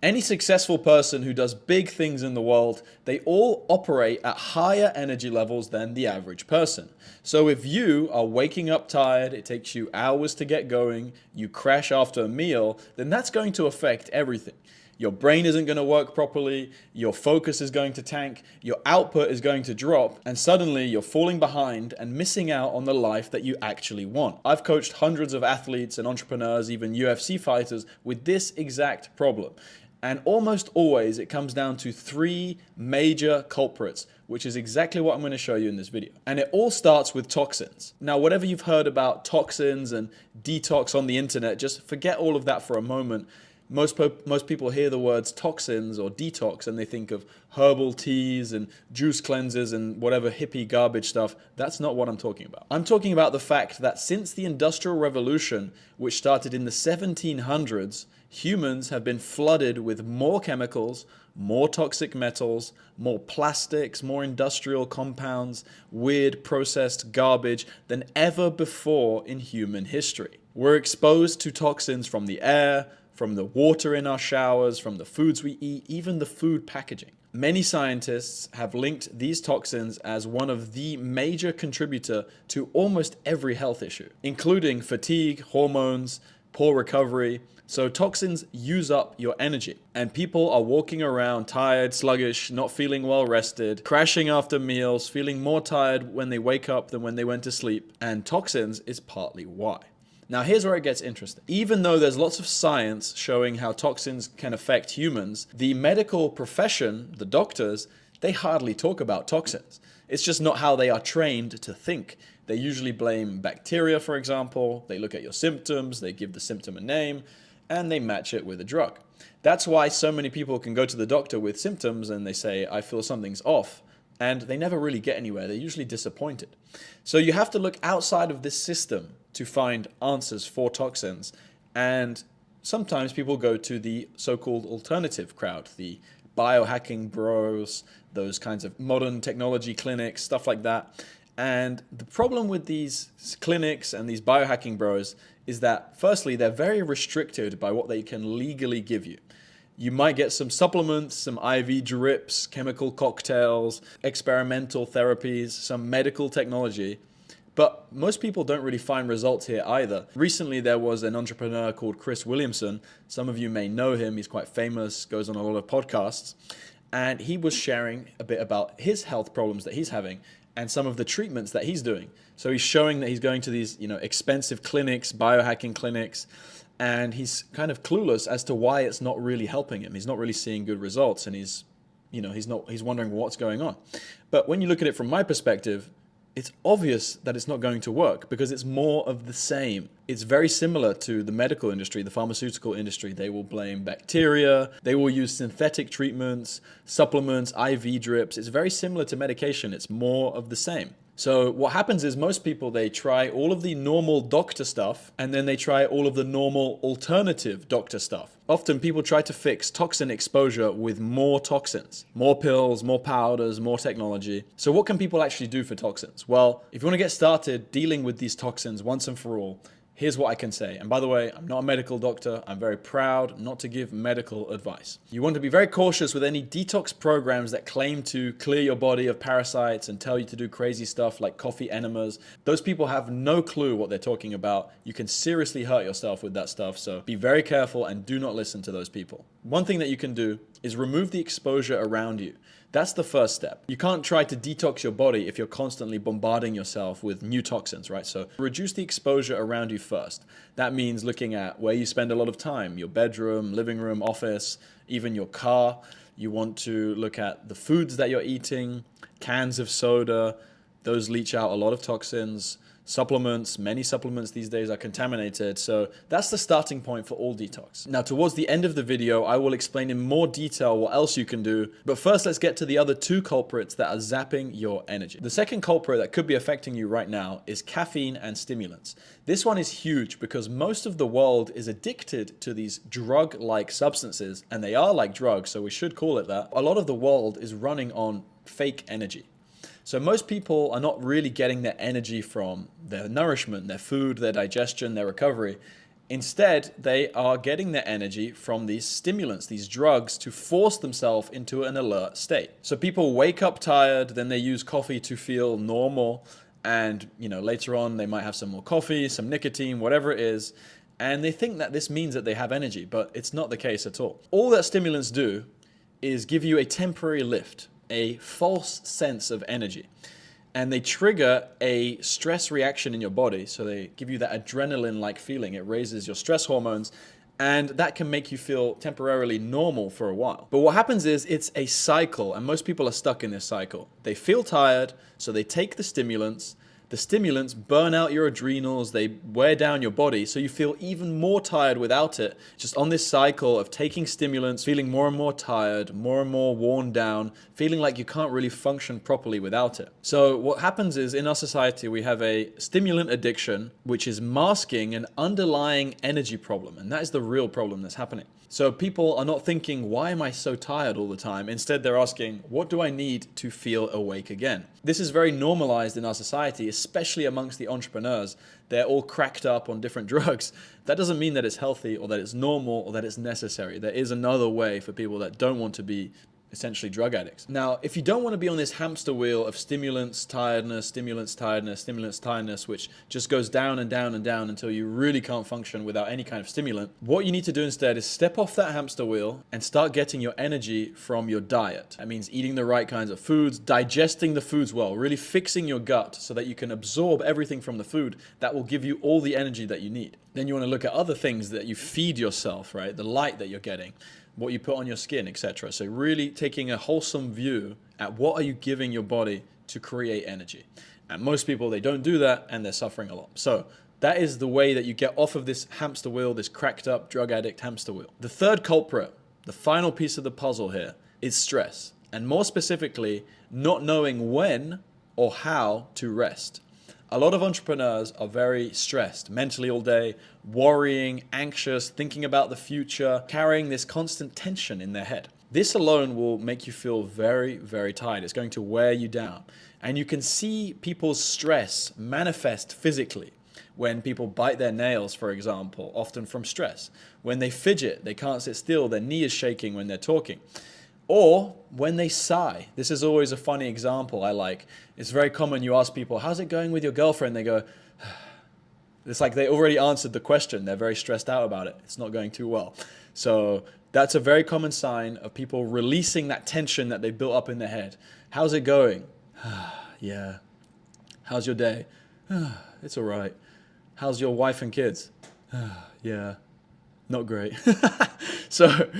Any successful person who does big things in the world, they all operate at higher energy levels than the average person. So if you are waking up tired, it takes you hours to get going, you crash after a meal, then that's going to affect everything. Your brain isn't going to work properly, your focus is going to tank, your output is going to drop, and suddenly you're falling behind and missing out on the life that you actually want. I've coached hundreds of athletes and entrepreneurs, even UFC fighters, with this exact problem. And almost always it comes down to three major culprits, which is exactly what I'm going to show you in this video. And it all starts with toxins. Now, whatever you've heard about toxins and detox on the internet, just forget all of that for a moment. Most people hear the words toxins or detox and they think of herbal teas and juice cleansers and whatever hippie garbage stuff. That's not what I'm talking about. I'm talking about the fact that since the Industrial Revolution, which started in the 1700s, humans have been flooded with more chemicals, more toxic metals, more plastics, more industrial compounds, weird processed garbage than ever before in human history. We're exposed to toxins from the air, from the water in our showers, from the foods we eat, even the food packaging. Many scientists have linked these toxins as one of the major contributor to almost every health issue, including fatigue, hormones, poor recovery. So toxins use up your energy, and people are walking around tired, sluggish, not feeling well rested, crashing after meals, feeling more tired when they wake up than when they went to sleep, and toxins is partly why. Now here's where it gets interesting. Even though there's lots of science showing how toxins can affect humans, the medical profession, the doctors, they hardly talk about toxins. It's just not how they are trained to think. They usually blame bacteria, for example. They look at your symptoms, they give the symptom a name, and they match it with a drug. That's why so many people can go to the doctor with symptoms and they say, I feel something's off. And they never really get anywhere. They're usually disappointed. So you have to look outside of this system to find answers for toxins. And sometimes people go to the so-called alternative crowd, the biohacking bros, those kinds of modern technology clinics, stuff like that. And the problem with these clinics and these biohacking bros is that, firstly, they're very restricted by what they can legally give you. You might get some supplements, some IV drips, chemical cocktails, experimental therapies, some medical technology, but most people don't really find results here either. Recently, there was an entrepreneur called Chris Williamson. Some of you may know him. He's quite famous, goes on a lot of podcasts, and he was sharing a bit about his health problems that he's having and some of the treatments that he's doing. So he's showing that he's going to these, expensive clinics, biohacking clinics, and he's kind of clueless as to why it's not really helping him. He's not really seeing good results, and he's wondering what's going on. But when you look at it from my perspective, it's obvious that it's not going to work because it's more of the same. It's very similar to the medical industry, the pharmaceutical industry. They will blame bacteria, they will use synthetic treatments, supplements, IV drips. It's very similar to medication. It's more of the same. So what happens is most people, they try all of the normal doctor stuff and then they try all of the normal alternative doctor stuff. Often people try to fix toxin exposure with more toxins, more pills, more powders, more technology. So what can people actually do for toxins? Well, if you want to get started dealing with these toxins once and for all, here's what I can say. And by the way, I'm not a medical doctor. I'm very proud not to give medical advice. You want to be very cautious with any detox programs that claim to clear your body of parasites and tell you to do crazy stuff like coffee enemas. Those people have no clue what they're talking about. You can seriously hurt yourself with that stuff. So be very careful and do not listen to those people. One thing that you can do is remove the exposure around you. That's the first step. You can't try to detox your body if you're constantly bombarding yourself with new toxins, right? So reduce the exposure around you first. That means looking at where you spend a lot of time, your bedroom, living room, office, even your car. You want to look at the foods that you're eating, cans of soda, those leach out a lot of toxins. Supplements, many supplements these days are contaminated. So that's the starting point for all detox. Now, towards the end of the video, I will explain in more detail what else you can do. But first, let's get to the other two culprits that are zapping your energy. The second culprit that could be affecting you right now is caffeine and stimulants. This one is huge because most of the world is addicted to these drug-like substances, and they are like drugs, so we should call it that. A lot of the world is running on fake energy. So most people are not really getting their energy from their nourishment, their food, their digestion, their recovery. Instead, they are getting their energy from these stimulants, these drugs, to force themselves into an alert state. So people wake up tired, then they use coffee to feel normal, and later on they might have some more coffee, some nicotine, whatever it is, and they think that this means that they have energy, but it's not the case at all. All that stimulants do is give you a temporary lift, a false sense of energy. And they trigger a stress reaction in your body. So they give you that adrenaline-like feeling. It raises your stress hormones, and that can make you feel temporarily normal for a while. But what happens is it's a cycle, and most people are stuck in this cycle. They feel tired, so they take the stimulants. The stimulants burn out your adrenals, they wear down your body, so you feel even more tired without it, just on this cycle of taking stimulants, feeling more and more tired, more and more worn down, feeling like you can't really function properly without it. So what happens is, in our society, we have a stimulant addiction, which is masking an underlying energy problem, and that is the real problem that's happening. So people are not thinking, why am I so tired all the time? Instead, they're asking, what do I need to feel awake again? This is very normalized in our society, especially amongst the entrepreneurs. They're all cracked up on different drugs. That doesn't mean that it's healthy or that it's normal or that it's necessary. There is another way for people that don't want to be essentially drug addicts. Now, if you don't want to be on this hamster wheel of stimulants, tiredness, stimulants, tiredness, stimulants, tiredness, which just goes down and down and down until you really can't function without any kind of stimulant, what you need to do instead is step off that hamster wheel and start getting your energy from your diet. That means eating the right kinds of foods, digesting the foods well, really fixing your gut so that you can absorb everything from the food that will give you all the energy that you need. Then you want to look at other things that you feed yourself, right? The light that you're getting, what you put on your skin, etc. So really taking a wholesome view at what are you giving your body to create energy. And most people, they don't do that and they're suffering a lot. So that is the way that you get off of this hamster wheel, this cracked up drug addict hamster wheel. The third culprit, the final piece of the puzzle here, is stress. And more specifically, not knowing when or how to rest. A lot of entrepreneurs are very stressed mentally all day, worrying, anxious, thinking about the future, carrying this constant tension in their head. This alone will make you feel very, very tired. It's going to wear you down. And you can see people's stress manifest physically. When people bite their nails, for example, often from stress. When they fidget, they can't sit still, their knee is shaking when they're talking. Or when they sigh. This is always a funny example I like. It's very common, you ask people, how's it going with your girlfriend? They go, it's like they already answered the question. They're very stressed out about it. It's not going too well. So that's a very common sign of people releasing that tension that they built up in their head. How's it going? Yeah. How's your day? It's all right. How's your wife and kids? Yeah. Not great. So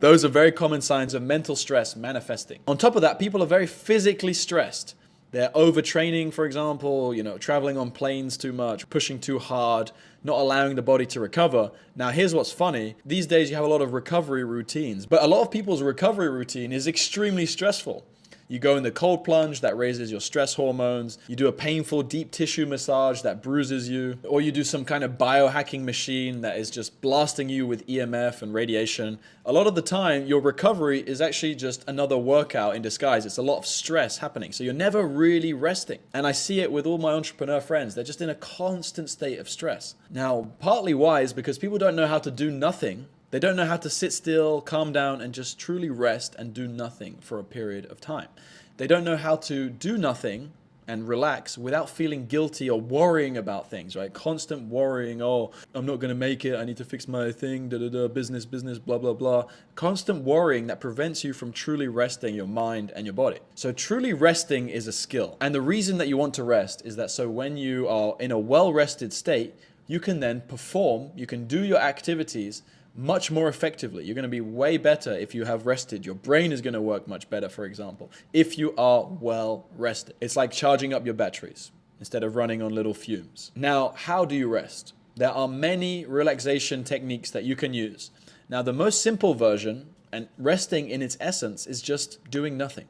those are very common signs of mental stress manifesting. On top of that, people are very physically stressed. They're overtraining, for example, traveling on planes too much, pushing too hard, not allowing the body to recover. Now, here's what's funny. These days, you have a lot of recovery routines, but a lot of people's recovery routine is extremely stressful. You go in the cold plunge, that raises your stress hormones. You do a painful deep tissue massage that bruises you. Or you do some kind of biohacking machine that is just blasting you with EMF and radiation. A lot of the time, your recovery is actually just another workout in disguise. It's a lot of stress happening. So you're never really resting. And I see it with all my entrepreneur friends. They're just in a constant state of stress. Now, partly why is because people don't know how to do nothing. They don't know how to sit still, calm down, and just truly rest and do nothing for a period of time. They don't know how to do nothing and relax without feeling guilty or worrying about things, right? Constant worrying, oh, I'm not going to make it, I need to fix my thing, business, blah, blah, blah. Constant worrying that prevents you from truly resting your mind and your body. So truly resting is a skill. And the reason that you want to rest is that so when you are in a well-rested state, you can then perform, you can do your activities much more effectively. You're going to be way better if you have rested. Your brain is going to work much better, for example, if you are well rested. It's like charging up your batteries instead of running on little fumes. Now, how do you rest? There are many relaxation techniques that you can use. Now, the most simple version, and resting in its essence, is just doing nothing.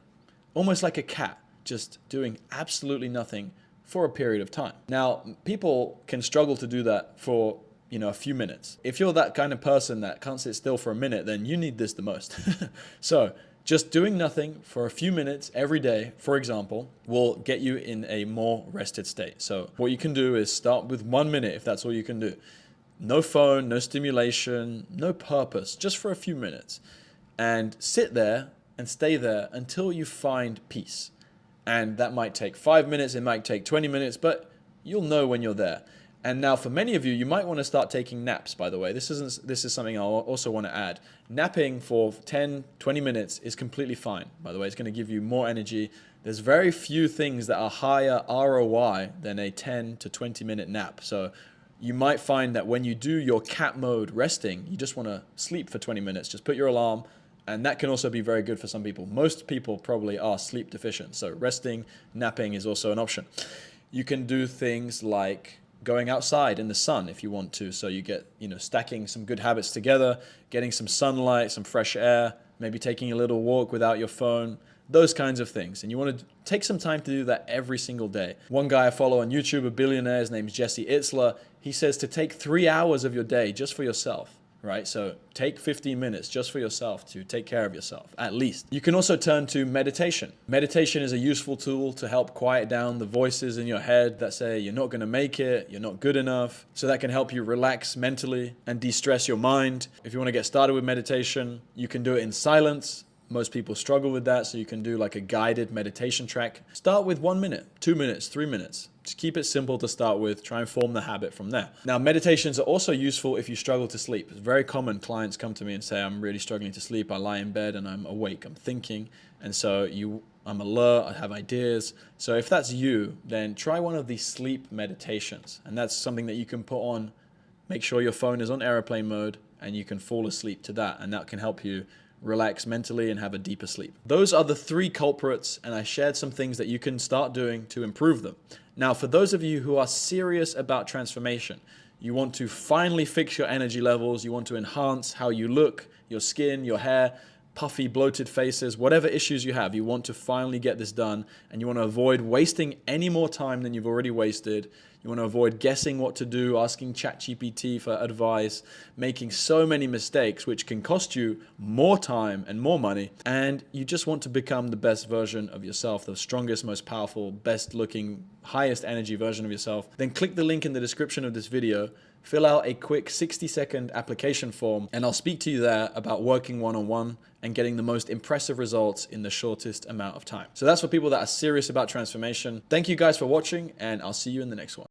Almost like a cat, just doing absolutely nothing for a period of time. Now, people can struggle to do that for a few minutes. If you're that kind of person that can't sit still for a minute, then you need this the most. So just doing nothing for a few minutes every day, for example, will get you in a more rested state. So what you can do is start with 1 minute if that's all you can do. No phone, no stimulation, no purpose, just for a few minutes. And sit there and stay there until you find peace. And that might take 5 minutes, it might take 20 minutes, but you'll know when you're there. And now for many of you, you might want to start taking naps, by the way. This is something I also want to add. Napping for 10, 20 minutes is completely fine, by the way. It's going to give you more energy. There's very few things that are higher ROI than a 10 to 20 minute nap. So you might find that when you do your cat mode resting, you just want to sleep for 20 minutes. Just put your alarm, and that can also be very good for some people. Most people probably are sleep deficient, so resting, napping is also an option. You can do things like going outside in the sun if you want to, so you get, stacking some good habits together, getting some sunlight, some fresh air, maybe taking a little walk without your phone, those kinds of things. And you want to take some time to do that every single day. One guy I follow on YouTube, a billionaire, his name's Jesse Itzler, he says to take 3 hours of your day just for yourself. Right? So take 15 minutes just for yourself to take care of yourself, at least. You can also turn to meditation. Meditation is a useful tool to help quiet down the voices in your head that say you're not going to make it, you're not good enough. So that can help you relax mentally and de-stress your mind. If you want to get started with meditation, you can do it in silence. Most people struggle with that, so you can do like a guided meditation track. Start with 1 minute, 2 minutes, 3 minutes. Just keep it simple to start with. Try and form the habit from there. Now, meditations are also useful if you struggle to sleep. It's very common. Clients come to me and say, I'm really struggling to sleep. I lie in bed and I'm awake. I'm thinking. And so I'm alert. I have ideas. So if that's you, then try one of these sleep meditations. And that's something that you can put on. Make sure your phone is on airplane mode and you can fall asleep to that. And that can help you relax mentally and have a deeper sleep. Those are the 3 culprits, and I shared some things that you can start doing to improve them. Now, for those of you who are serious about transformation, you want to finally fix your energy levels, you want to enhance how you look, your skin, your hair, puffy, bloated faces, whatever issues you have, you want to finally get this done, and you want to avoid wasting any more time than you've already wasted. You want to avoid guessing what to do, asking ChatGPT for advice, making so many mistakes, which can cost you more time and more money. And you just want to become the best version of yourself, the strongest, most powerful, best looking, highest energy version of yourself. Then click the link in the description of this video, fill out a quick 60-second application form, and I'll speak to you there about working one-on-one and getting the most impressive results in the shortest amount of time. So that's for people that are serious about transformation. Thank you guys for watching, and I'll see you in the next one.